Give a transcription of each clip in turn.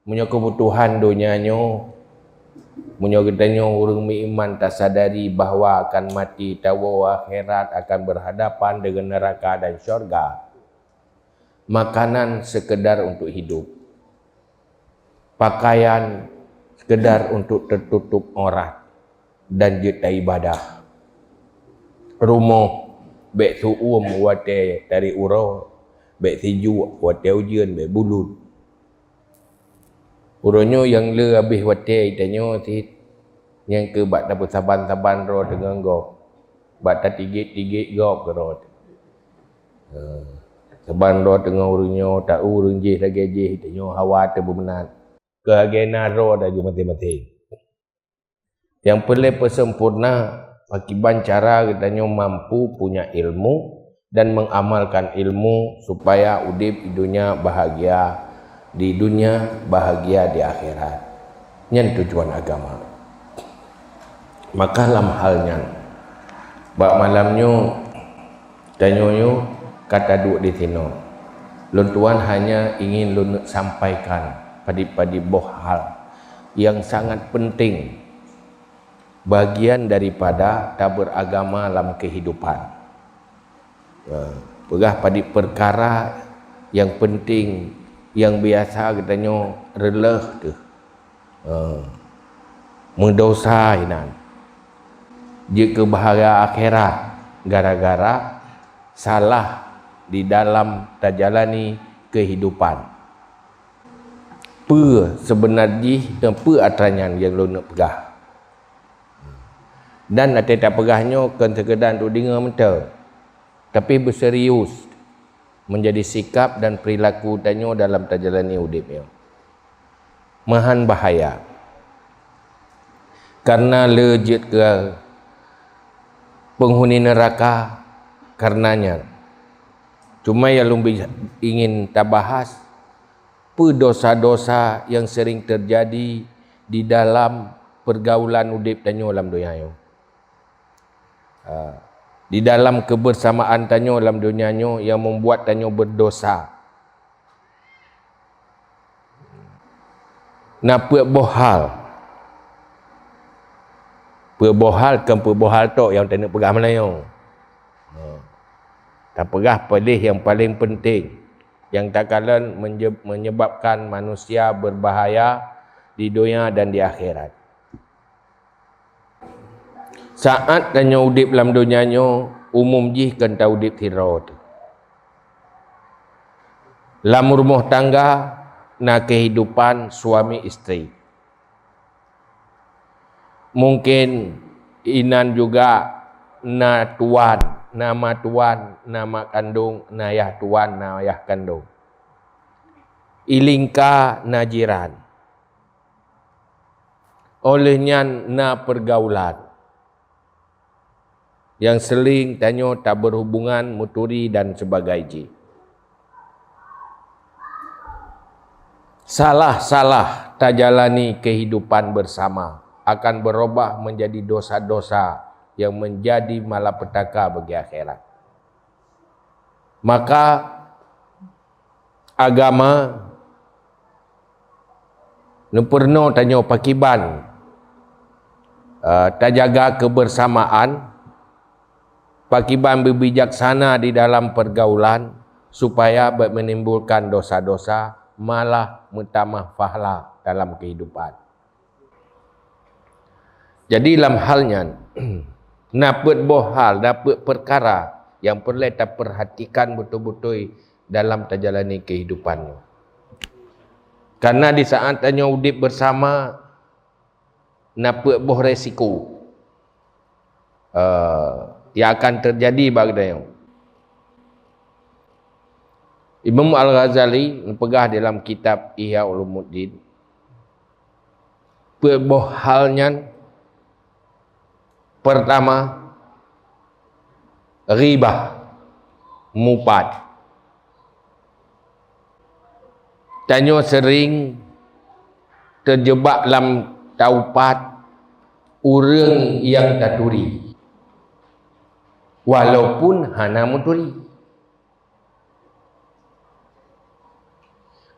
Munyo kebutuhan dunianyo, munyo gedanyo urang beriman tak sadari bahawa akan mati, tahu akhirat akan berhadapan dengan neraka dan syurga. Makanan sekedar untuk hidup, pakaian sekedar untuk tertutup aurat dan jeta ibadah. Rumah bek suum wate dari uro, bek tiju wate ujian bek bulut. Uronyo yang le habis wate itanyo ti yang ke bak dapat saban-saban ro dengan go. Bak ta tigit-tigit go ke ro. Saban ro dengan urunyo tak urun jih lagi jih itanyo hawa te bemenat. Keagena ro dah ju mati-mati. Yang perlu persempurna akibat cara katanya mampu punya ilmu dan mengamalkan ilmu supaya udip di dunia bahagia di dunia, bahagia di akhirat. Nyen tujuan agama. Maka lam halnya bak malamnyo tanyonyo kata duk di sino. Lun tuan hanya ingin lun sampaikan padi-padi boh hal yang sangat penting, bagian daripada tak beragama dalam kehidupan. Pegah pada perkara yang penting, yang biasa katanya releh tu, mendosa inan. Jika bahaya akhirat gara-gara salah di dalam tajalani kehidupan. Sebenarnya dan atranyan yang lo nak pegah. Dan ada tak pegahnya kan sekedar untuk dengar mentah, tapi berserius menjadi sikap dan perilaku tanyo dalam tajalani udipnya. Mahan bahaya. Karena lejit ke penghuni neraka karenanya. Cuma yang lebih ingin tak bahas dosa-dosa yang sering terjadi di dalam pergaulan udip tanyo dalam dunia yo. Di dalam kebersamaan tanyo dalam dunianyo yang membuat tanyo berdosa. Nak bohal. Bohal kan bohal tok yang tanyo pegah Melayu. Tak pegah pedih yang paling penting yang tak kalah menyebabkan manusia berbahaya di dunia dan di akhirat. Saat tanya udip dalam dunianyo umum jih kan tahu udip hiro tu. Dalam rumah tangga na kehidupan suami isteri. Mungkin inan juga na tuan, nama kandung, na ayah tuan, na ayah kandung. Ilingka na jiran. Olehnya na pergaulan. Yang seling tanyo tak berhubungan muturi dan sebagainya. Salah-salah tak jalani kehidupan bersama akan berubah menjadi dosa-dosa yang menjadi malapetaka bagi akhirat. Maka agama neperno tanyo pakiban tak jaga kebersamaan, pakiban berbijaksana di dalam pergaulan supaya menimbulkan dosa-dosa, malah menambah pahala dalam kehidupan. Jadi dalam halnya dapat bohal, dapat perkara yang perlu kita perhatikan betul-betul dalam tajalani kehidupannya. Karena di saat tanya udip bersama dapat boh resiko. Yang akan terjadi bagainya. Imam Al-Ghazali pegah dalam kitab Ihya Ulumuddin perbohalnya pertama ribah mupad. Tanyo sering terjebak dalam taupat orang yang taturi. Walaupun hana muturi.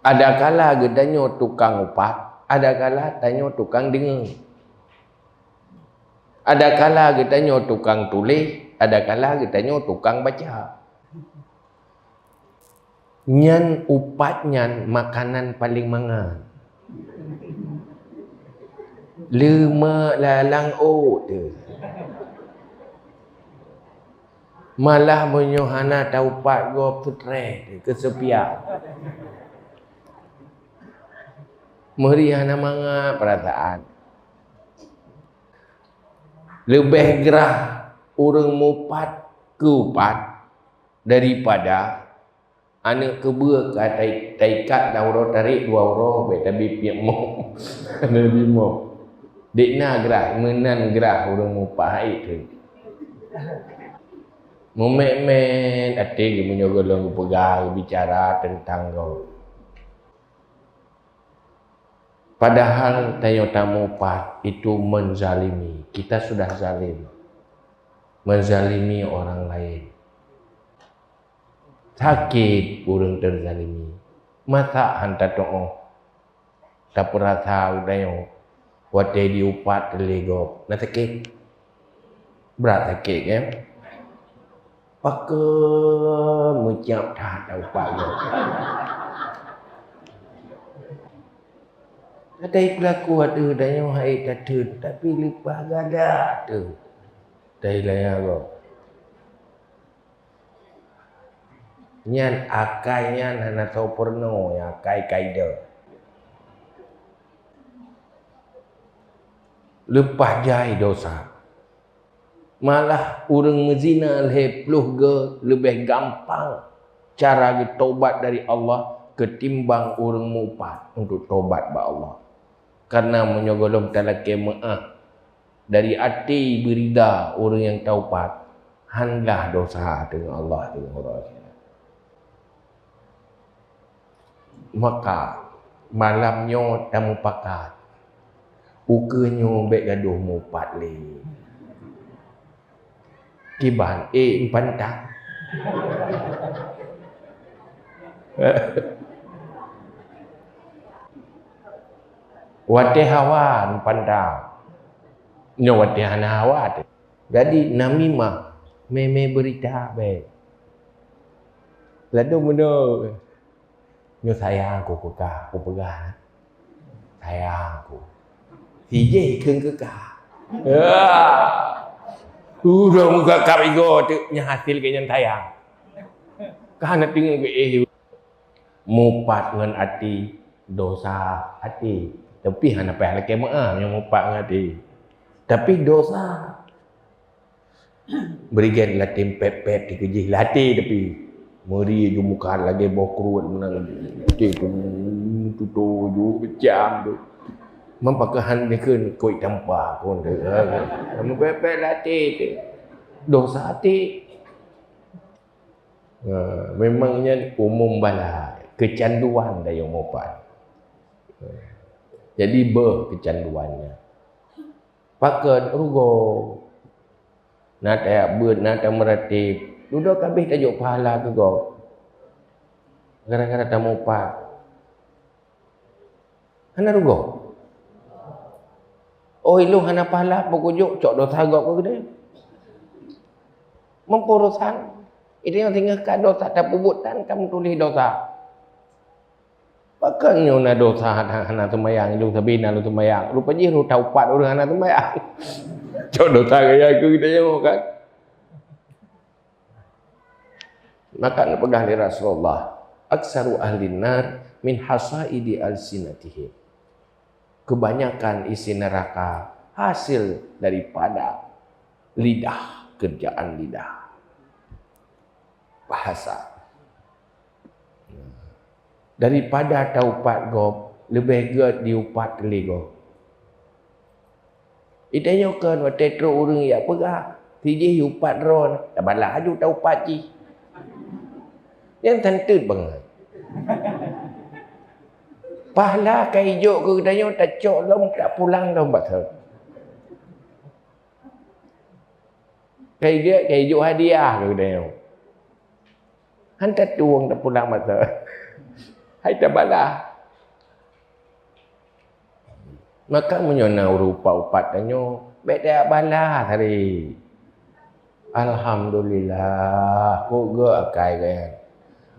Ada kala gedanyo tukang upat, ada kala tanyo tukang dengar. Ada kala gedanyo tukang tulis, ada kala gedanyo tukang baca. Nyan upat nyan makanan paling mangan. Lima lalang tu. Malah menyohana taupat go putre kesepian. Merihana manga perasaan. Lebih gerah orang mupat ke upat daripada anak kebua ke taikat dah orang tarik 2 orang tapi piak mo. Nabi mo. Dekna gerah menan gerah orang mupat haid tu. Memek-mek hati menyogolong pegang bicara tentang kau. Padahal tayo tamu pat itu menzalimi. Kita sudah zalim. Menzalimi orang lain. Sakit burung terzalimi. Masa hantar doa. Tak perasa udayo. Wate diupat telegop. Nak sakit. Berat sakit kan? Pakai mencap dah tahu pakai. Ada pelaku ada daya hai tadu tapi lupa gada tu. Dai laya go. Nyan akainya nana tau porno ya akai kaida. Lepas jai dosa. Malah orang mezina lepluh ge lebih gampang cara bertobat dari Allah ketimbang orang mupat untuk tobat ba Allah. Karena menyogolong talaki maaf dari hati berida orang yang taubat handlah dosa dengan Allah dengan orang. Maka malamnya tamu pakat ukenyo baik gaduh mupat le. Kiban empantang. Wate hawa empantang. Nyo wate hana hawa tu. Jadi namimah meme berita baik. Lalu mudo. Nyo sayang aku kekah, aku pegang. Sayang aku. Hije keung kekah. Udah muka kapigo tu nya hasil ke yang tayang. Kahana tinggal ke mupat ngan hati dosa hati. Tapi hana payah laki maaf yang mupat ngan hati. Tapi dosa. Berikan latih pepet dikejih latih tapi meri ju muka lagi bokrut menang. Hati tu tuju jam tu. Mempakahan dia kan koi tanpa pun dia. Mempepet latih tu. Dosa hati. Memangnya umum bala. Kecanduan dia yang mupat. Jadi kecanduannya. Pakai rugo. Nak nak meratip. Duduk habis tajuk pahala tu go. Gara-gara tak mupat. Hana rugo. Oh ilu hana pahala pokok cok dosa gak ke dia. Mempurusan. Itu yang tinggal kat dosa tak pubutan kamu tulis dosa. Pakai nyo na dosa hana semayang ilu sabina lu semayang. Rupanya lu tahu pat orang hana semayang. Cok dosa gaya ke dia kan. Maka pegang di Rasulullah. Aksaru ahli nar min hasaidi alsinatihim. Kebanyakan isi neraka hasil daripada lidah, kerjaan lidah. Bahasa. Daripada taupat gop, lebih good diupat lego. Itanya kan waktu itu orang yang pegah. Tijih upat ron. Tak balah aju taupat ji. Yang tentut banget. Pahala kaijuk ke daya tak cok long tak pulang dah batal. Kaijuk hadiah ke daya. Hantar tuang tak pulang batal. Hai tak balas. Maka menyonau rupa upat tanya, baik tak balas hari. Alhamdulillah, kok ge akai kan.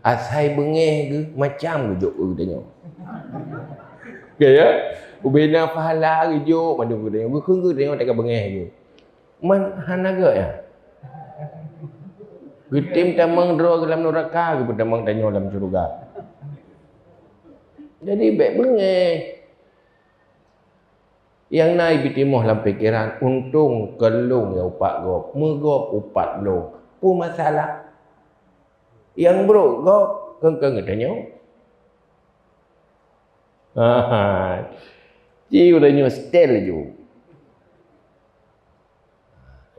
Asai bengeh ke macam ke jok ke tanya. Ya, ubena pahala ke jok mana ke tanya. Ke tanya tak bengeh ke. Man hanaga ya. Getim tamang dro dalam neraka ke tamang tanya dalam surga. Jadi baik bengeh. Yang naik bitimuh dalam fikiran, untung kelung ya upat gop, megop upat long. Pu masalah. Yang bro gop, keng tanya. Ci udah nyo stel ju.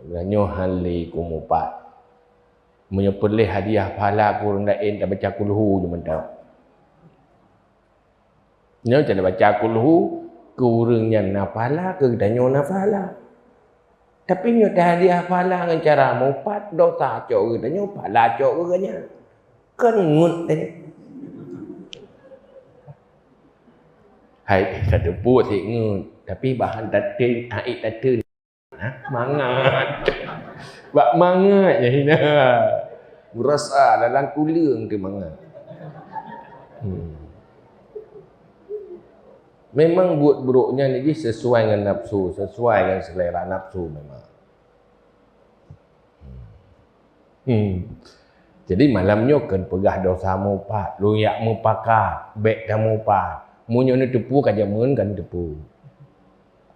Udah nyo hali kumupat. Menyepelih hadiah pahala ku rendain tak baca kulhu je mentau. Nyo tak baca kulhu, kurangnya nafala ke danyo nafala. Tapi nyo dah hadiah pahala dengan cara mupat dosa cok ke danyo pahala cok ke nya. Kan ngut tanya. Hai tak deput sik ngut, tapi bahan tatin aik tatin. Mangat. Bak mangat je hina. Berasa dalam kuliang tu mangat. Memang buat buruknya ni sesuai dengan nafsu, sesuai dengan selera nafsu memang. Jadi malamnya kan pegah dosa mupat, luyak mupaka, bek dah mupat. Munyo ni tepu kaja mun kan tepu.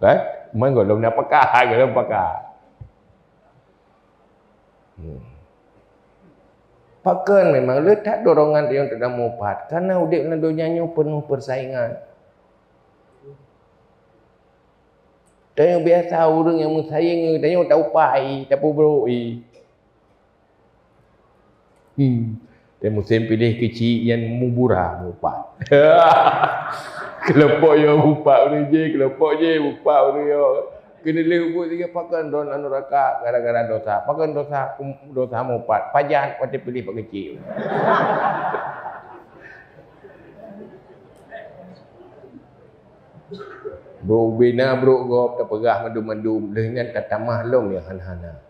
Kan? Man golong nak pakah, golong pakah. Pakan memang letak dorongan yang tidak mupat karena udip dalam dunianya penuh persaingan. Tanya biasa orang yang mensayang, tanya tak upai, tak beroi. Dan musim pilih kecil yang mubura mupat. Kelompok yang mupat ni je, kelompok je mupat ni yo. Kena lewat tiga pakan don neraka gara-gara dosa. Pakan dosa mupat, pajan pati pilih pak kecil. Bro bina bro gop tak perah mendum-mendum dengan kata mahlum yang hana-hana.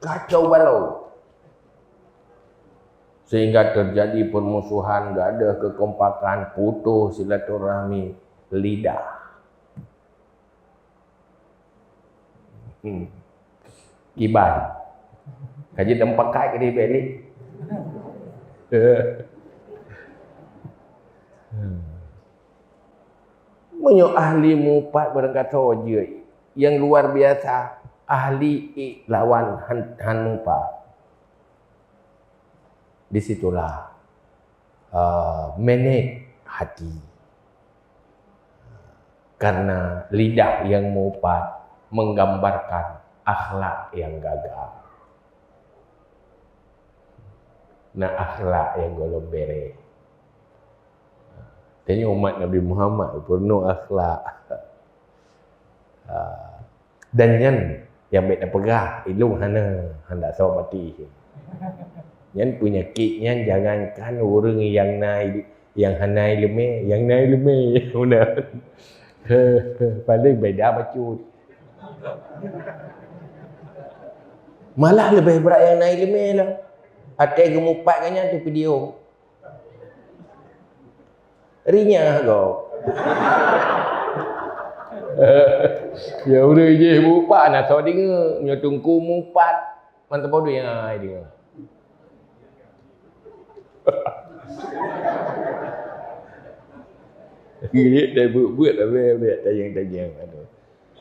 Kacau balau. Sehingga terjadi permusuhan, tak ada kekompakan, putus silaturahmi, lidah. Kiban. Kaji tempat kai ke dia balik. Menyo ahli mupat barang kata je yang luar biasa, ahli lawan han mupat. Disitulah manage hati. Karena lidah yang mupat menggambarkan akhlak yang gagal. Nah akhlak yang golong bere. Tanya umat Nabi Muhammad penuh akhlak. Dan yang baik tak pegah, ilung hana, hendak sawat mati. Yang penyakitnya jangankan orang yang naik, yang hanai lemeh, yang naik lemeh. Paling beda bacut. Malah lebih berat yang naik lemeh lah. Hati gemupat kannya tu video. Rinya kau. Ya udah je mupat nak tahu dengar, nyo tungku mupat. Mantap bodoh yang ai dia. Gini dah buat dah tajang. Aduh.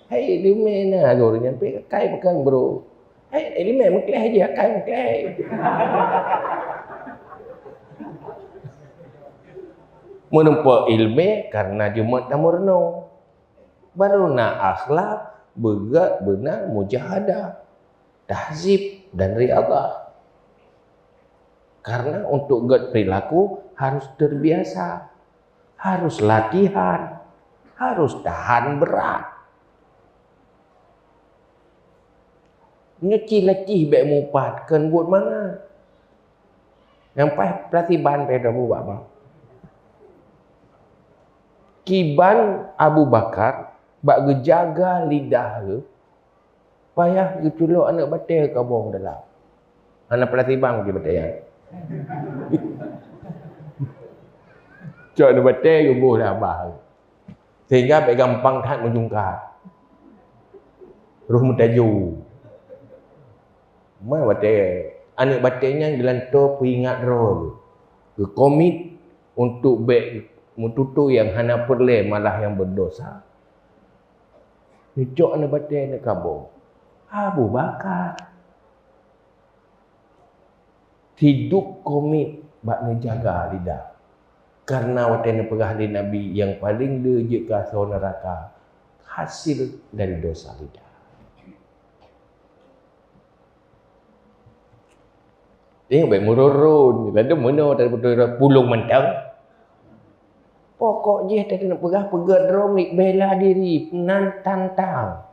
Hai dia mana agak nyampe kai bukan bro. Hai ini memang kelih aja kai. Menempuh ilmu karena Jumat Tamurno. Baru nak akhlak, begat benar mujahadah, tahzib dan riadah. Karena untuk get perilaku harus terbiasa, harus latihan, harus tahan berat. Nyuci latih baik mupat kan buat mana? Yang pelatihan pada Abu Bakar. Kiban Abu Bakar bak gejaga lidah ke payah geculuk anak batil kabung dalam. Anak pelatihan ke batil ya. Cok anak batil ke buh lah abah. Sehingga baik gampang tak menjungkar. Ruh mutaju. Mai batil. Anak batilnya gelantor peringat roh. Ke komit untuk baik mututu yang hana perle malah yang berdosa. Cok anak batil nak kabur. Abu Bakar. Hidup komit bak menjaga lidah. Karena watena pegah di Nabi yang paling lejek ke asal neraka hasil dari dosa lidah. Tengok baik mururun. Lalu mana daripada pulung mentang. Pokok je tak nak pegah dromik bela diri. Tantang.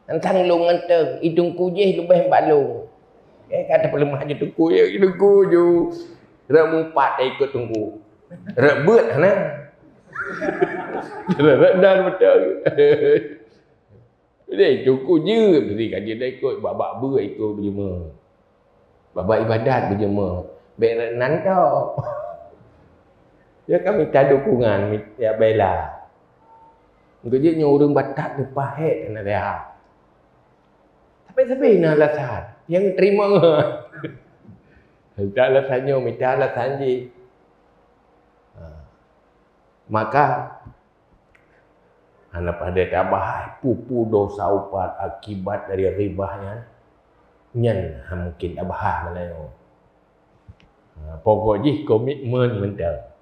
Tantang long mentang. Hidung kujih lebih balung. Kata pelemah je tunggu je. Tunggu je. Rak mumpat dah ikut tunggu. Rak bet nah. Rak dan betul. Dia cukup je. Beri kaji dah ikut. Babak ber ikut berjema. Babak ibadat berjema. Baik renan tau. Dia kan minta dukungan. Minta bela. Kerja orang Batak dia pahit kena rehat. Tapi nak alasan. Yang terima. Tak alasannya. Minta alasan je. Maka anak pada tabah pupu dosa upat akibat dari ribahnya nyan mungkin abah mana yo. Pokok je komitmen mental.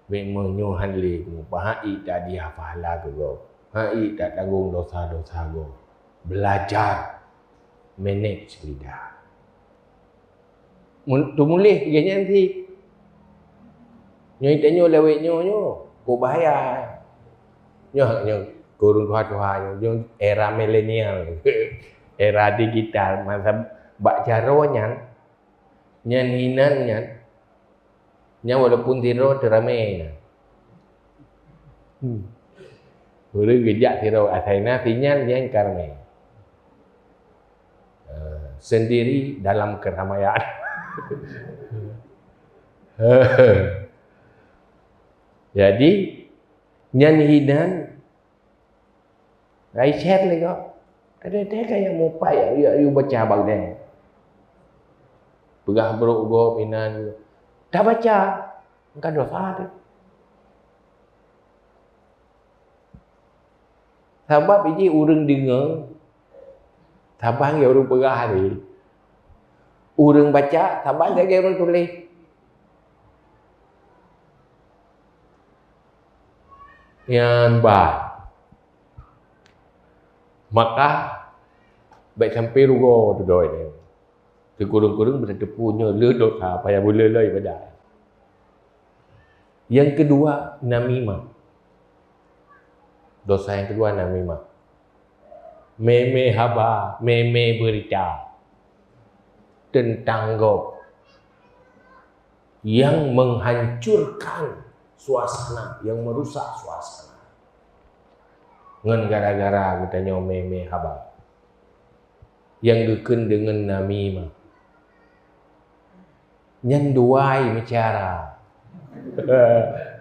Memang nyo handle mu bahai tak dia pahala go. Hai tak tanggung dosa-dosa go. Belajar manage lidah. Tu mulih ganya nanti. Nyo itanyo lewek nyo ko bahaya. Nyo kurun tua-tua nyo era milenial. Era digital masa bak caronya nyan hinan nyan walaupun tiro teramai boleh gejak tiro asaina tinyan yang karme sendiri dalam keramaian. Jadi nyan hinan ai chat lagi kok. Ada kayak mau payah you baca bang dia. Pegah beruk go minan. Dah baca. Engkau dosa tu. Sebab biji urang dengar. Sabang ya urang pegah ni. Urang baca, sabang dia urang tulis. Yang baik. Maka baik sampai rugo tu doi dia. Sekurang-kurang berada punya le dosa payah boleh le ibadah. Yang kedua namimah. Dosa yang kedua namimah. Meme haba, meme berita tentang go yang menghancurkan suasana, yang merusak suasana. Ngan gara-gara kita nyome haba yang geken dengan namimah nyan duai bicara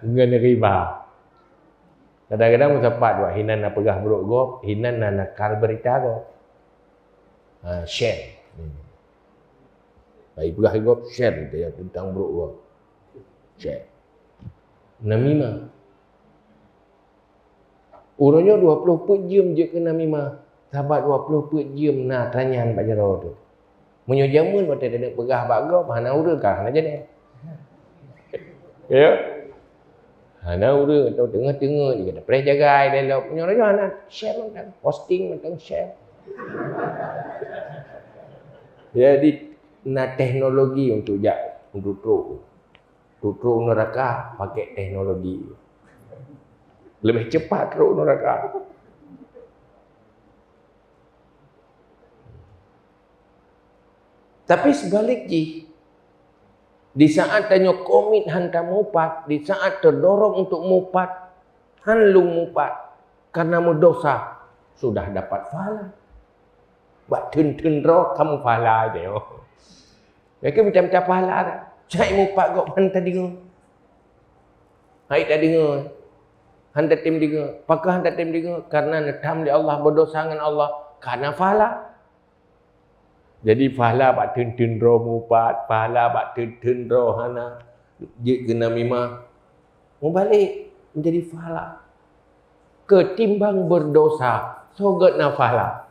ngan riba kadang-kadang musapat buat hinan nak pegah buruk go hinan nak nakal berita go share baik pegah go share dia tentang buruk go share namimah. Urangnya 20 jam je ke namimah. Sahabat 20 jam nak tanyahan Pak Jaro tu. Menyo jamun pada dia nak pegah bagau, hana urang kah hana jadi. Ya. Hana urang atau tengah-tengah je kata press jagai dialog punya raja hana share tentang posting tentang share. Jadi nak teknologi untuk teruk neraka pakai teknologi. Lebih cepat teruk neraka. Tapi sebaliknya Di saat tanya komit hantar mupat, di saat terdorong untuk mupat, hanlung mupat karena dosa, sudah dapat pahala. Bak tun roh kamu pahala dia. Mereka macam-macam pahala dah. Cai mupat kau hantar dengar. Hai tak dengar. Hantar tim dengar. Pakah hantar tim dengar karena netam di Allah, berdosa dengan Allah karena pahala. Jadi pahala bak tun roh mupat, pahala bak tun roh hana. Dia kena memang mau balik menjadi pahala. Ketimbang berdosa, sogat na pahala.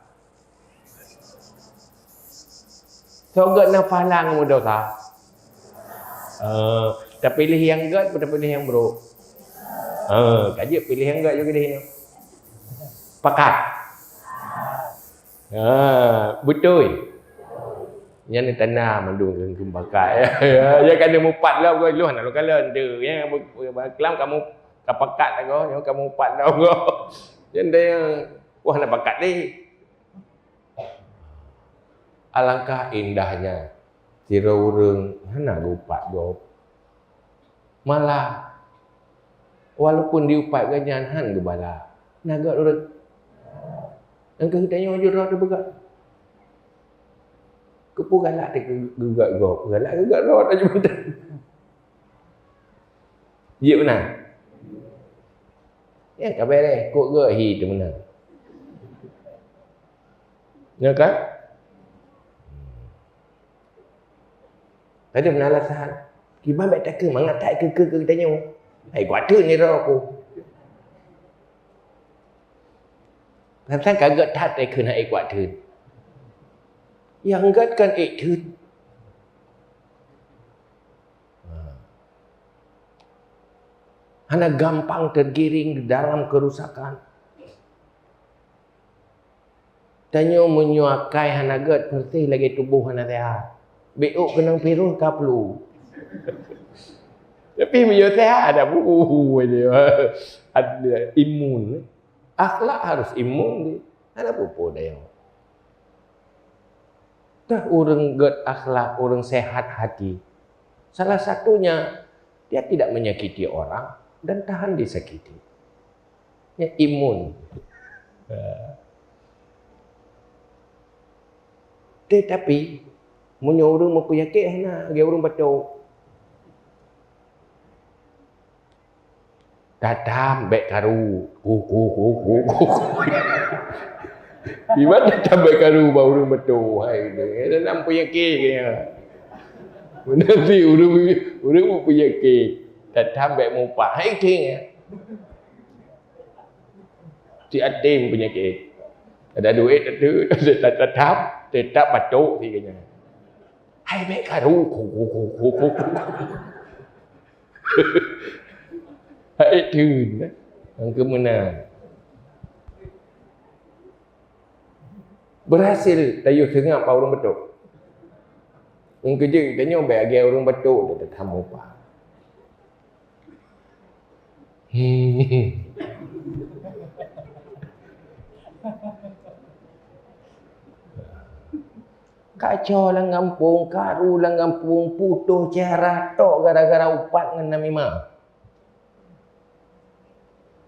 Sogat na pahala dengan berdosa. Tak pilih yang gad, tak pilih yang buruk. Kaji pilih yang gad juga dia. Pakat. Betul. Yang ni tanah mandung ke bakat. Ya kena mupat lah kau lu nak lu kala ende ya kelam kamu kapakat tak kau, yang kamu mupat dah kau. Yang dia wah nak bakat ni. Alangkah indahnya tira urang hana upat go. Malah walaupun diupat ganyan han ke bala. Naga urang. Engkau tanya jurah tu begat. Kepu galak dia gegat go. Galak gegat roh tak jumpa. Ya benar. Ya kabar dia kok ge hi tu benar. Ya kan? Ada benar alasan. Gimana tak ke mangat tak ke tanya. Hai kuat ni roh aku. Kadang kagak tak kena kuat tu. Yang gad kan ikut. Hana gampang tergiring dalam kerusakan. Tanya menyuakai hana gad perti lagi tubuh hana sehat. Beuk kenang piruh ka perlu. Tapi meyo sehat ada dia. Ada imun. Akhlak harus imun dia. Ada apa dia. Dah orang gad akhlak, orang sehat hati. Salah satunya dia tidak menyakiti orang dan tahan disakiti. Ya, imun. Tetapi munyo orang mempuyakit hana, dia orang batuk. Datam bek karu. Gimana tambah karu baru betul hai dia. Dalam penyakit kena. Benar si urang penyakit. Tak tambah mupak hai king. Si atim penyakit. Ada duit tu tetap batuk si kena. Hai bek karu. Hai tu. Yang kemenang. Berhasil tayu tengah apa orang betul. Yang kerja tanya bagi orang betul dia tak mau apa. Kacau lah ngampung, karu lah ngampung, putus cara tok gara-gara upat dengan namimah.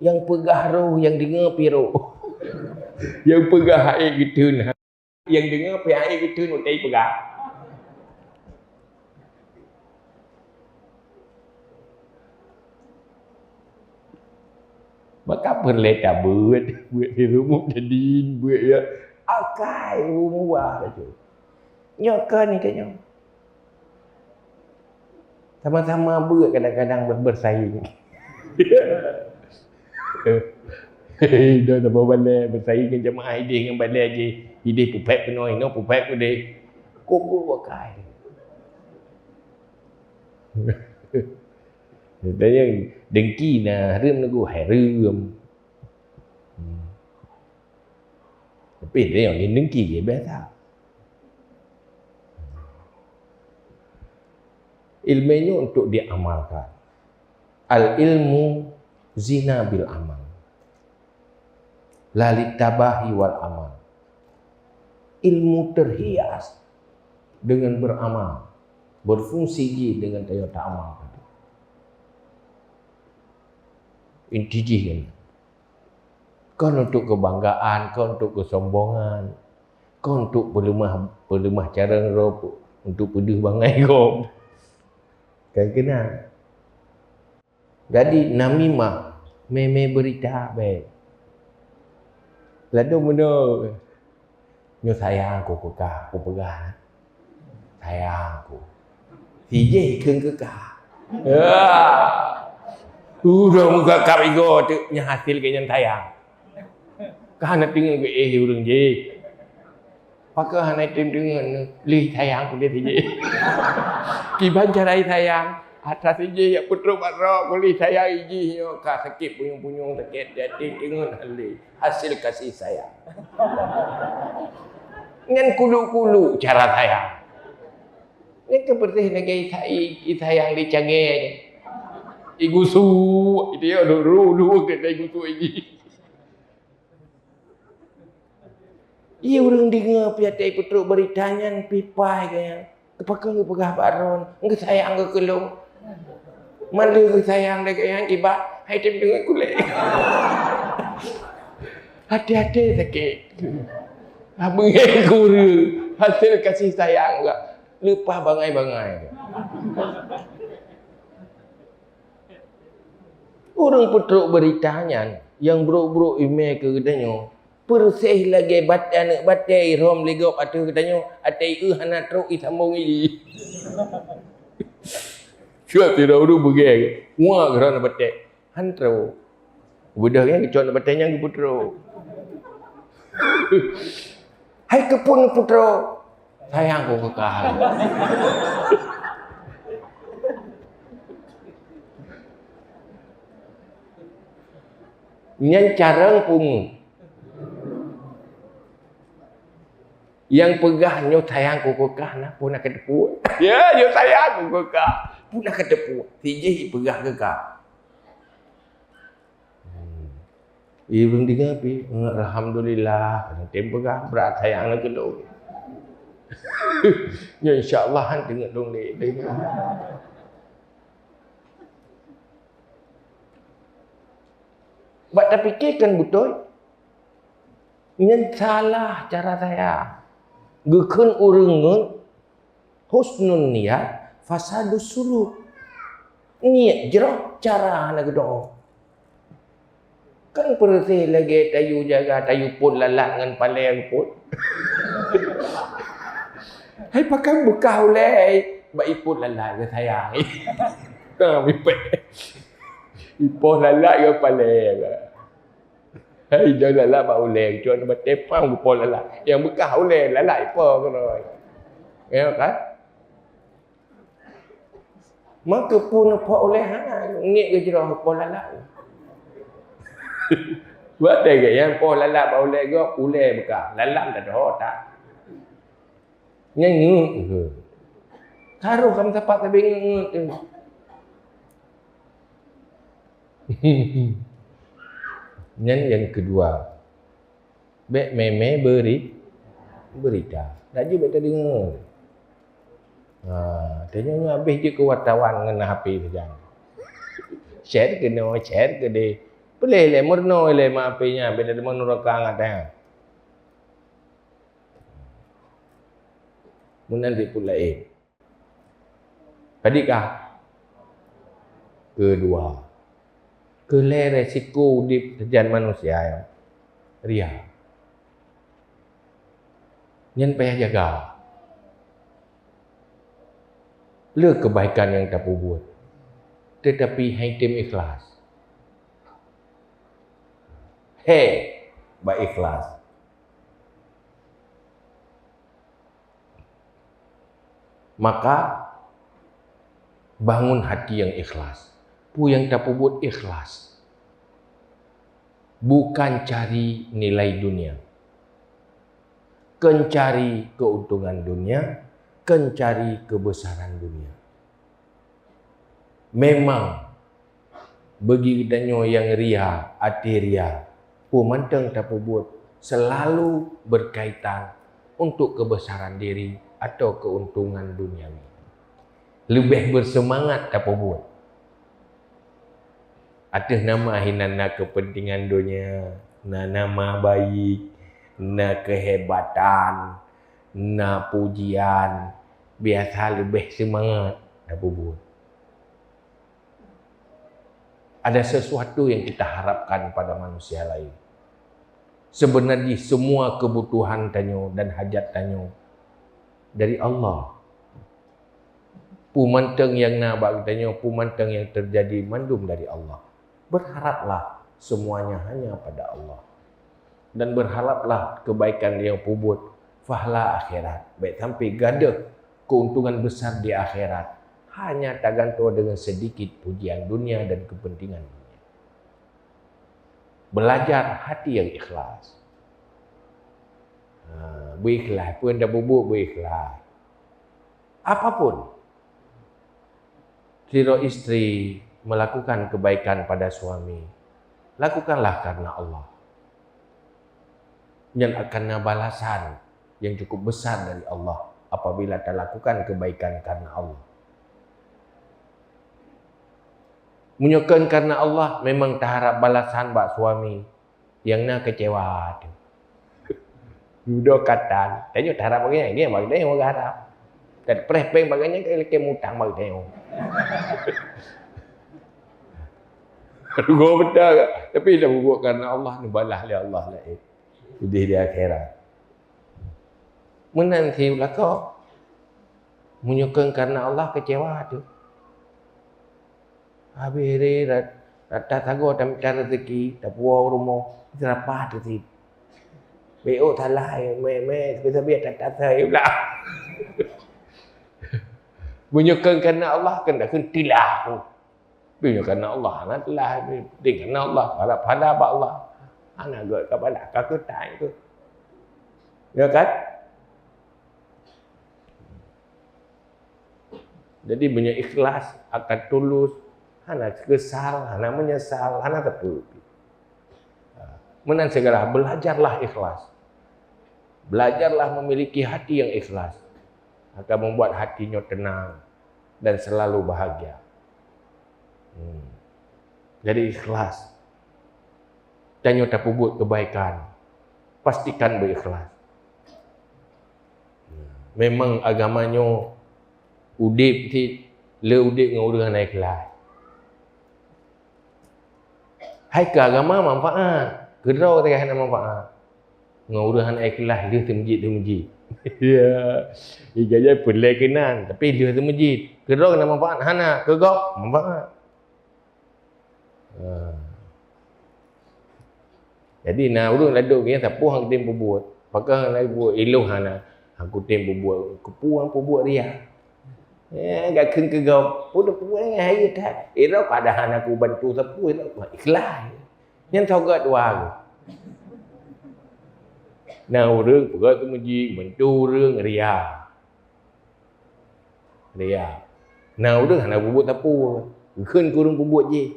Yang pegah roh, yang dengar piroh. Yang pegah air gitu nah. Yang dengar pi air gitu nak tai pegah. Maka perle ta buat di rumah jadi buat ya. Akai rumah tu. Nyokan ni tanya. Sama-sama buat kadang-kadang bersaing. Dah nak bawa balai bersaing dengan jemaah idih dengan balai je. Idih pupek penoi, no pupek ku deh. Kubu wakai. Dia yang dengki na rem nagu hai rem. Tapi dia yang dengki je biasa. Ilmunya untuk diamalkan. Al ilmu zina bil amal. Lalit tabahi wal amal. Ilmu terhias dengan beramal. berfungsi ji dengan tayo tak amal tadi. Inti ji kan. Kau untuk kebanggaan, kau untuk kesombongan, kau untuk pelemah cara ngerop, untuk pedih bangai kau. Kan kena. Jadi namimah meme berita baik. Lalu benda nyo sayang aku kekah, aku pegang. Sayang aku. TJ keung kekah. Udah muka kap igo tu nya hasil ke yang sayang. Kah nak tengok ke urang je. Pakah nak tengok li sayang aku dia TJ. Kiban cara sayang. Atas iji yang putra barak boleh saya iji yo ka sakit punyung-punyung sakit jadi tengok hasil kasih sayang. Ngan kulu-kulu cara sayang. Ni kepertih lagi sayang di canggih. Igusu dia dulu ke igusu iji. Ia orang dengar piatai putra beritanya pipai kaya. Kepakai pegah baron, enggak sayang ke kelong. Mana ke sayang dah yang iba, hai tim dengan kulit. Hati-hati sakit. Abang guru hasil kasih sayang enggak. Lupa bangai-bangai. Orang putruk beritanya yang bro-bro email ke katanya. Persih lagi anak batai rom legok atu katanya atai hana truk isambung ini. Cuak tidak urut begeng. Wah kerana batai. Hantro. Budak yang kecok nak batai yang putro. Hai kepun putro. Sayang ku kekal. Nyan carang pun. Yang pegah nyo sayang ku kekah nah pun nak kedepu. Ya, nyo sayang ku kekah. Pun nak kedepu. Tijih pegah kekah. Ibang dengar pi, alhamdulillah, tem pegah berat sayang nak kedong. Ya insya-Allah han tengok dong le. Buat tak fikirkan betul. Ngan salah cara saya. Gekeun urang husnun niat fasadus suluk. Niat jerah cara nak doa. Kan pergi lagi tayu jaga tayu pun lalak dengan paleng pun. Hai pakai bekah oleh baik pun lalak ke sayang. Tang mipet. Ipoh lalak ke paleng. Hai dah lalak ba oleh cuan ba tepang ipoh lalak. Yang bekah oleh lalak ipoh kenoi. Ya kan? Maka pun apa oleh ha ngik ke jerah ipoh lalak. Buat dia ke yang poh lalak ba oleh ke oleh bekah. Lalak dah dah tak. Nyanyi ke. Taruh kamu tempat tapi ngut. Yang kedua. Bek meme berita. Dak je bek tak dengar. Tanya habis je ke wartawan dengan HP saja. Share ke no, share ke dia. Boleh le murno le maafinya beda dengan neraka ngatang. Munan di pula Tadikah? Kedua. Kele resiko di terjadi manusia ya. Ria. Nyen payah jaga. Le kebaikan yang tak buat. Tetapi hai tim ikhlas. Hei, baik ikhlas. Maka bangun hati yang ikhlas. Pu yang tak buat ikhlas. Bukan cari nilai dunia. Kencari keuntungan dunia, kencari kebesaran dunia. Memang bagi danyo yang ria, hati ria. Manteng tak buat selalu berkaitan untuk kebesaran diri atau keuntungan duniawi. lebih bersemangat apa buat. Ada nama hinana kepentingan dunia, na nama baik, na kehebatan, na pujian, biasa lebih semangat apa buat. Ada sesuatu yang kita harapkan pada manusia lain. Sebenarnya semua kebutuhan tanyo dan hajat tanyo dari Allah. Pumanteng yang nabak tanyo, pumanteng yang terjadi mandum dari Allah. Berharaplah semuanya hanya pada Allah. Dan berharaplah kebaikan yang pubut fahla akhirat. Baik sampai gada keuntungan besar di akhirat. Hanya tergantung dengan sedikit pujian dunia dan kepentingan dunia. Belajar hati yang ikhlas. Berikhlas pun dah bubuk, berikhlas. Apapun. Kira isteri melakukan kebaikan pada suami, lakukanlah karena Allah. Yang akan balasan yang cukup besar dari Allah apabila kita lakukan kebaikan karena Allah. Menyukai karena Allah memang tak harap balasan bak suami yang nak kecewa tu. Duduk katan, tanya tak harap bagaimana dia bagi dia orang harap. Dan prepeng bagaimana kalau ke mutang bagi dia. Gua betul ke? Tapi dah buat karena Allah ni balas dia Allah lah. Jadi di akhirat. Menanti belaka menyukai karena Allah kecewa tu. Habis hari rata tago tak mencari rezeki, tak puas rumah, terapa tu si. Beo salah, bisa biar tak saya pula. Menyukai kerana Allah kan tak kentilah tu. Menyukai kerana Allah, nak telah dengan Allah, harap pada Allah. Anak gak kepada kakak tak itu. Ya kan? Jadi banyak ikhlas akan tulus. Hana kesal, hana menyesal, hana tertutupi. Menan segala belajarlah ikhlas. Belajarlah memiliki hati yang ikhlas. Akan membuat hatinya tenang dan selalu bahagia. Jadi ikhlas. Tanya tak buat kebaikan. Pastikan berikhlas. Memang agamanya udip ti le udip dengan orang ikhlas. Hai ke agama manfaat. Gerau tak kena manfaat. Ngauruhan ikhlas dia tu masjid. Ya. Ijazah pelai kenan tapi dia tu masjid. Gerau kena manfaat. Hana kegok manfaat. Jadi nak urung laduk ni siapa hang tempo buat. Pakai lagi buat iluh hana. Aku tempo buat kepuang buat dia. Gak keng ke gau udah puang hari tak ira pada hana aku bantu sapu ikhlas yang tahu gak dua nah orang pergi tu masjid bantu orang ria nah orang hana buat sapu keng kurung buat je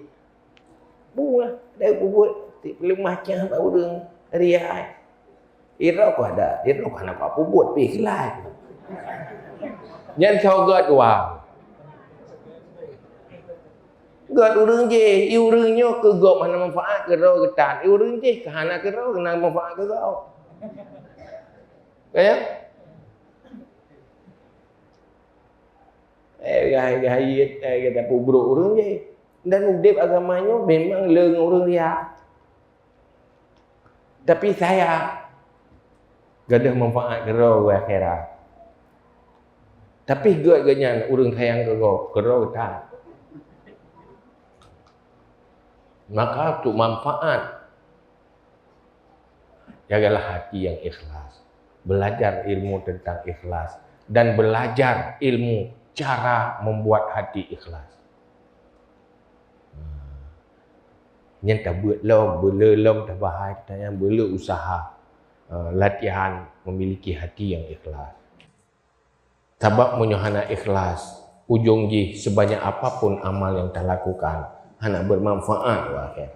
buah dah buat belum macam orang ria ira aku ada ira aku hana apa buat ikhlas yang kau gad wang. Gad urang je, urangnya ke gok mana manfaat ke rau ketan. Urang je ke hana ke rau kena manfaat ke kau. Kaya? Gaya kata pubruk urang je. Dan udip agamanya memang leung urang dia. Tapi saya gadah manfaat ke rau akhirat. Tapi gak ganyan urang sayang ke kau tak. Maka untuk manfaat jagalah hati yang ikhlas. Belajar ilmu tentang ikhlas dan belajar ilmu cara membuat hati ikhlas. Yang tak buat long, belelong tak bahaya, tanya bela usaha latihan memiliki hati yang ikhlas. Sebab menyohana ikhlas, ujung ji sebanyak apapun amal yang kita lakukan, hana bermanfaat wakil.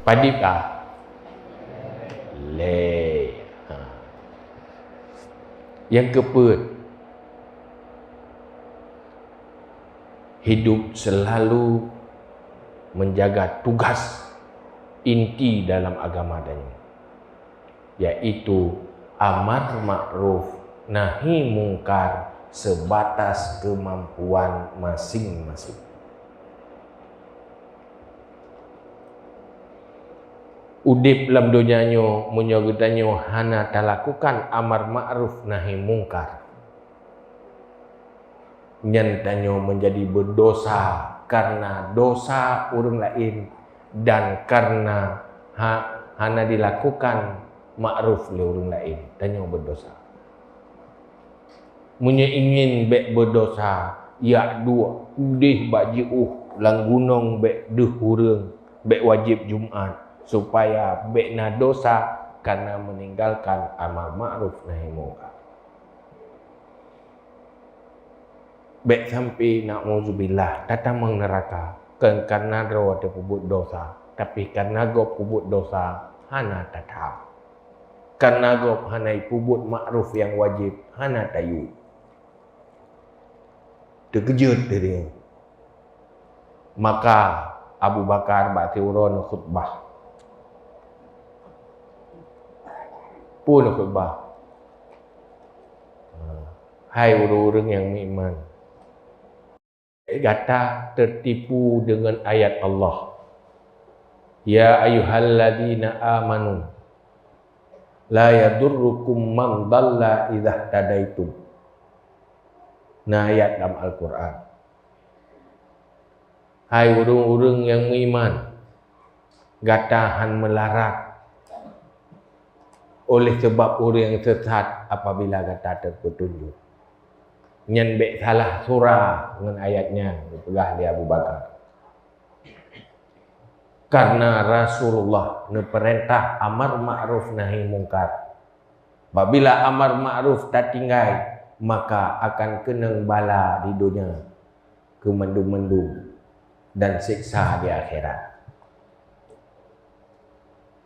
Padip ah, le. Yang keput, hidup selalu menjaga tugas inti dalam agama danya, yaitu amar ma'ruf nahi mungkar sebatas kemampuan masing-masing. Udip dalam dunianyo menyogedanyo hana talakukan amar ma'ruf nahi mungkar, nyantanyo menjadi berdosa karena dosa orang lain dan karena hana dilakukan ma'ruf oleh orang lain, tanyo berdosa. Munye ingin bek berdosa, ya dua udih bak jiuh lang gunung bek deh hurung bek wajib Jumat supaya bek na dosa karena meninggalkan amar ma'ruf nahi mungkar. Bek sampai na'udzubillah datang meng neraka karena ro ada pubut dosa, tapi karena go pubut dosa hana tatap, karena go hana pubut ma'ruf yang wajib hana tayu, terkejut diri. Maka Abu Bakar ba'ti uron khutbah pun khutbah, hai orang-orang yang beriman, kata tertipu dengan ayat Allah, ya ayyuhalladzina amanu la yadurrukum man dhalla idza tadaitum. Nah, ayat dalam Al-Quran, hai orang-orang yang beriman, gatahan melarat oleh sebab orang yang sesat apabila gata terpetunjuk. Nyan bek salah surah dengan ayatnya, itulah dia Abu Bakar. Karena Rasulullah perintah amar ma'ruf nahi mungkar. Apabila amar ma'ruf tak tinggal, maka akan kena bala di dunia, kemendung-mendung dan siksa di akhirat.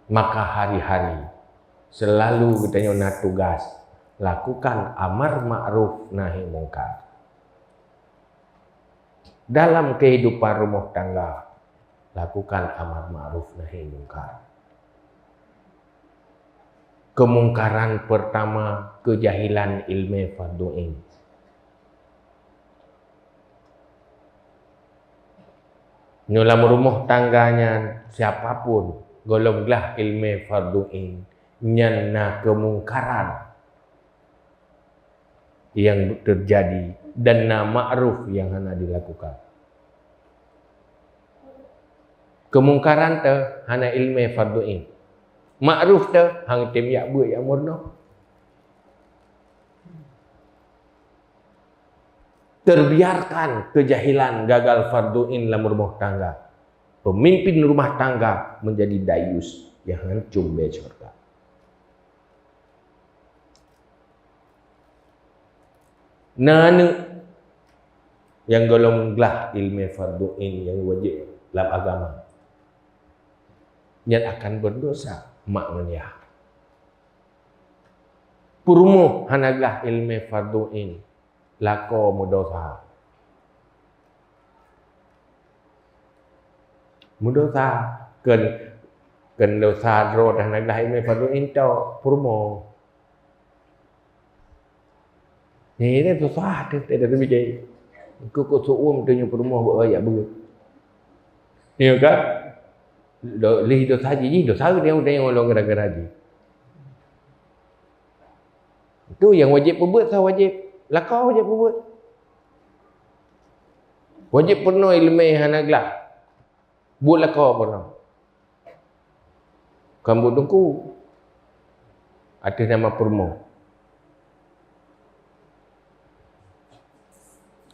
Maka hari-hari selalu kita nak tugas lakukan amar ma'ruf nahi mungkar. Dalam kehidupan rumah tangga, lakukan amar ma'ruf nahi mungkar. Kemungkaran pertama, kejahilan ilmu fardu'in. Dalam rumah tangganya siapapun golonglah ilmu fardu'in, nyana kemungkaran yang terjadi dan na ma'ruf yang hana dilakukan. Kemungkaran tu hana ilmu fardu'in, ma'ruf tu hang tim yak buat yang murno. Terbiarkan kejahilan gagal fardu'in dalam rumah tangga. Pemimpin rumah tangga menjadi dayus yang hancur becorka. Nanu yang golonglah ilmu fardu'in yang wajib dalam agama, yang akan berdosa maknanya. Purumuh hanaglah ilmu fardu'in lako mudosa. Mudosa ken dosa ro hanaglah ilmu fardu'in to purumuh. Ni tu susah tu tak ada bijai. Kau suum tu nyuruh rumah buat ayat begitu. Ni kan? Lih dosa haji, dosa dia yang orang gara-gara haji. Itu yang wajib berbuat, saya wajib. Lakau wajib berbuat. Wajib penuh ilmu hanaglah. Buat lakau penuh. Kamu tunggu. Atas nama permu.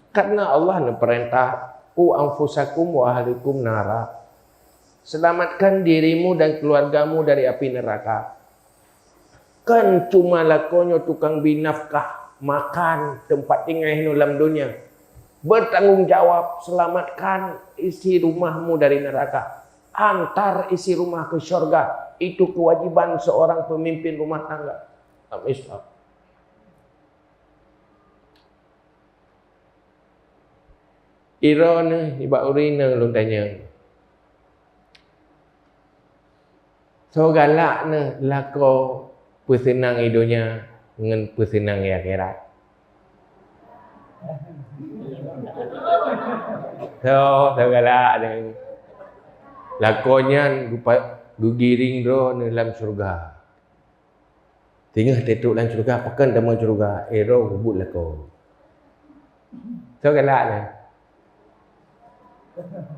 Karena Allah perintah ku anfusakum wa ahlikum nara. Selamatkan dirimu dan keluargamu dari api neraka. Kan cuma lakonyo tukang binafkah, makan, tempat tinggal dalam dunia. Bertanggungjawab selamatkan isi rumahmu dari neraka. Antar isi rumah ke syurga. Itu kewajiban seorang pemimpin rumah tangga. Islam. Ira ni ibak urina long tanya. So galak ni lako pesenang hidunya dengan pesenang di akhirat. So galak ni. Lakonya gugiring roh ni dalam syurga. Tengah tetuk dalam syurga, pakan dalam syurga, roh hubut lako. So galak ni.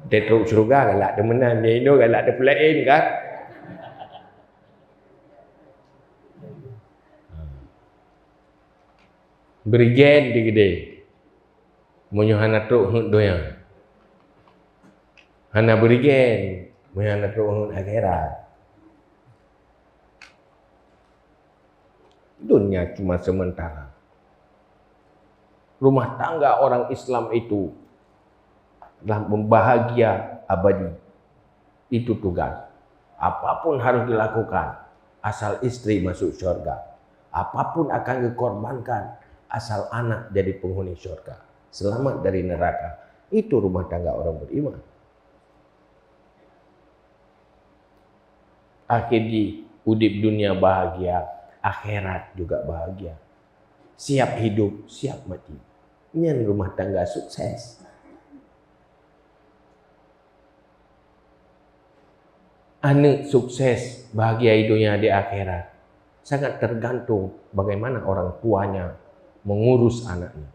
Tetuk syurga galak demenan, dia Indo galak dia pelain kan. Berigen di gede. Munyo hana truk hut doyan. Hana berigen, munyo hana truk hut akhirat. Dunia cuma sementara. Rumah tangga orang Islam itu adalah membahagia abadi. Itu tugas. Apapun harus dilakukan asal istri masuk syurga. Apapun akan dikorbankan asal anak jadi penghuni syurga. Selamat dari neraka. Itu rumah tangga orang beriman. Akhir di udip dunia bahagia, akhirat juga bahagia. Siap hidup, siap mati. Ini rumah tangga sukses. Anak sukses, bahagia hidupnya di akhirat sangat tergantung bagaimana orang tuanya mengurus anaknya.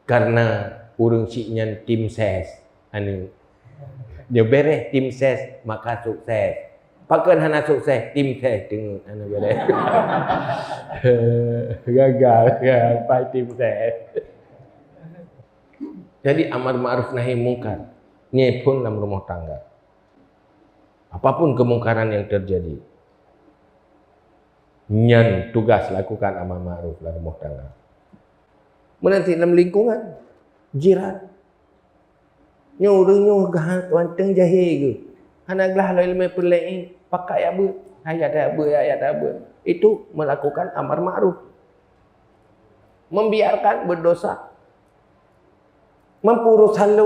Karena urang ciknya tim ses, dia beres tim ses maka sukses. Pakan hana sukses tim ses tengok anu beres. Gagal sampai tim ses. Jadi amar ma'ruf nahi mungkar ni pun dalam rumah tangga. Apapun kemungkaran yang terjadi, nyan tugas lakukan amar ma'ruf dalam rumah tangga. Menanti dalam lingkungan jiran. Nyo gah wanteng jahil ke. Hanaglah lo ilmu perlain pakai apa? Ayat apa? Itu melakukan amar ma'ruf. Membiarkan berdosa. Mempurusan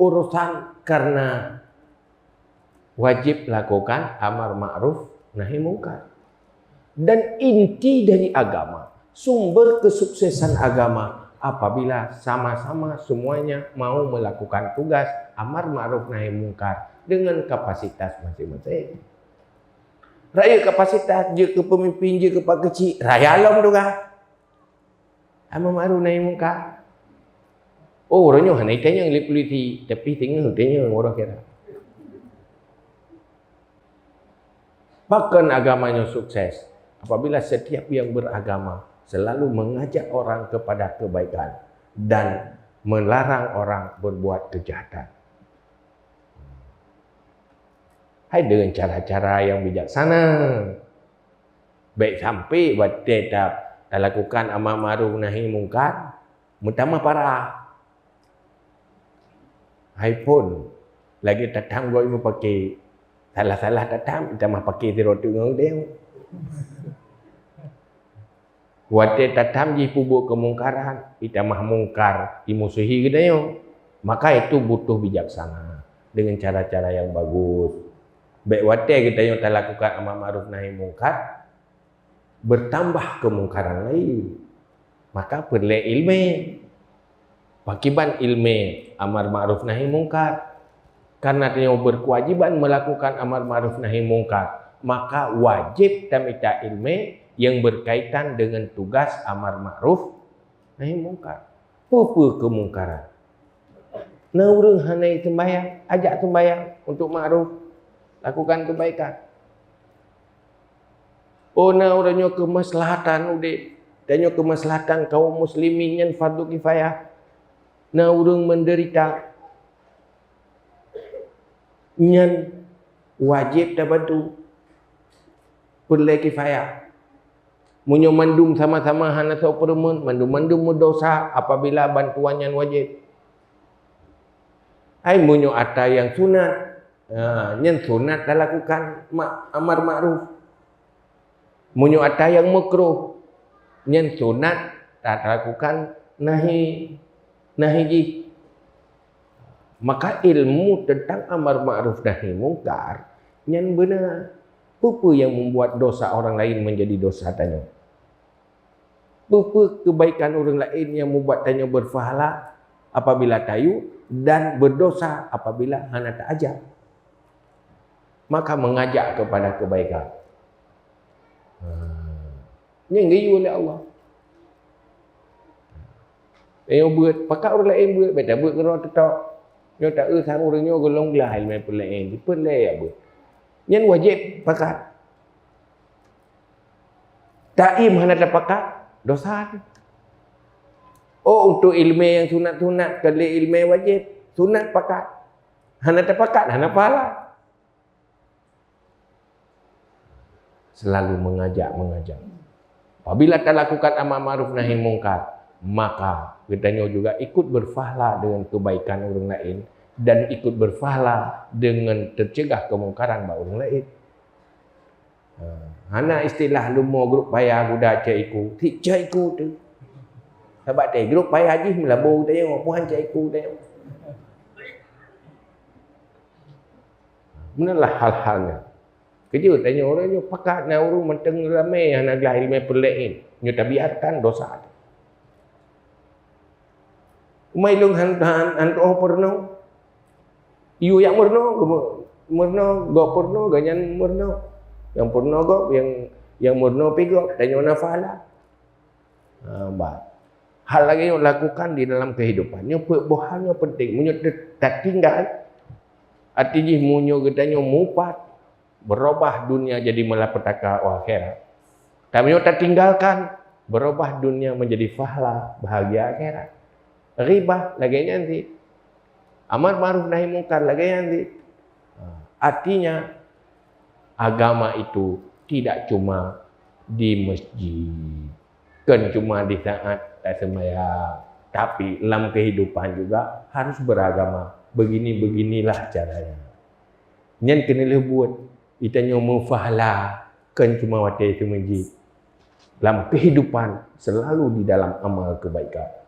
urusan karena wajib lakukan amar ma'ruf nahi mungkar. Dan inti dari agama, sumber kesuksesan agama apabila sama-sama semuanya mau melakukan tugas amar ma'ruf nahi mungkar dengan kapasitas masing-masing. Raya kapasitas je ke pemimpin je ke pak kecil, raya alam tu kan. Amar ma'ruf nahi mungkar. Oh, orangnya hanya tanya yang politi, tapi tanya orang kira. Bahkan agamanya sukses apabila setiap yang beragama selalu mengajak orang kepada kebaikan dan melarang orang berbuat kejahatan. Hai dengan cara-cara yang bijaksana. Baik sampai buat tetap lakukan amar ma'ruf nahi mungkar, utama parah. Hai pun lagi tatang goi mu pakai salah-salah tatang kita mah pakai zero tengok dia. Wate tatam ji pubuk kemungkaran, kita mah mungkar dimusuhi gedayo. Maka itu butuh bijaksana dengan cara-cara yang bagus. Baik wate kita yang lakukan amar ma'ruf nahi mungkar, bertambah kemungkaran lain. Maka perlu ilmu. Pakiban ilmu amar ma'ruf nahi mungkar. Karena dia berkewajiban melakukan amar ma'ruf nahi mungkar, maka wajib tamita ilmu yang berkaitan dengan tugas amar ma'ruf nahi mungkar. Apa kemungkaran? Nah urang hanai sembahyang, ajak sembahyang untuk ma'ruf, lakukan kebaikan. Oh nah urangnya kemaslahatan udah, danyo kemaslahatan kaum muslimin yang fardu kifayah. Nah urang menderita nyan wajib dah bantu perlu kifayah. Munyo mandum sama-sama hana tau permun, mandum dosa apabila bantuan yang wajib. Ai munyo ada yang sunat, nyan sunat dah lakukan amar ma'ruf. Munyo ada yang makruh, nyan sunat dah lakukan nahi ji. Maka ilmu tentang amar ma'ruf nahi mungkar yang benar. Apa yang membuat dosa orang lain menjadi dosa tanya? Apa kebaikan orang lain yang membuat tanya berpahala apabila tayu dan berdosa apabila hana tak ajar? Maka mengajak kepada kebaikan. Ini ngayu oleh Allah. Yang buat pakat orang lain buat betul buat kena tetap. Nyo tak sang orangnya golong belah ilmu pelain. Dipelai ya buat. Yang wajib pakat. Taim hana tak pakat dosa. Oh, untuk ilmu yang sunat-sunat kalau ilmu wajib sunat pakat. Hana tak pakat hana pahala. Selalu mengajak. Apabila tak lakukan amar ma'ruf nahi mungkar, maka katanya juga ikut berpahala dengan kebaikan orang lain dan ikut berpahala dengan tercegah kemungkaran bagi orang lain. Hana istilah lumo grup payah budak caiku, ti caiku tu. Sebab teh grup payah haji melabur tanya puan caiku tanya. Menalah hal-halnya. Kerja tanya orangnya pakat na urus menteng ramai hana gelah ilmu pelain. Nyo tak biarkan dosa. Umai lung han purno. Iu yang murno go purno ganyan murno. Yang purno go yang murno pigok tanya nafala. Hal lagi yang lakukan di dalam kehidupannya bohalnya penting. Munyo tak tinggal. Artinya munyo katanya mupat berubah dunia jadi malapetaka akhirat. Tapi tak tinggalkan berubah dunia menjadi pahala bahagia akhirat. Riba lagi nanti. Amar ma'ruf nahi mungkar lagi nanti. Artinya agama itu tidak cuma di masjid, kan cuma di saat tak sembahyang, tapi dalam kehidupan juga harus beragama. Beginilah caranya. Yang kena buat itanya mufahala kan cuma waktu itu masjid. Dalam kehidupan selalu di dalam amal kebaikan.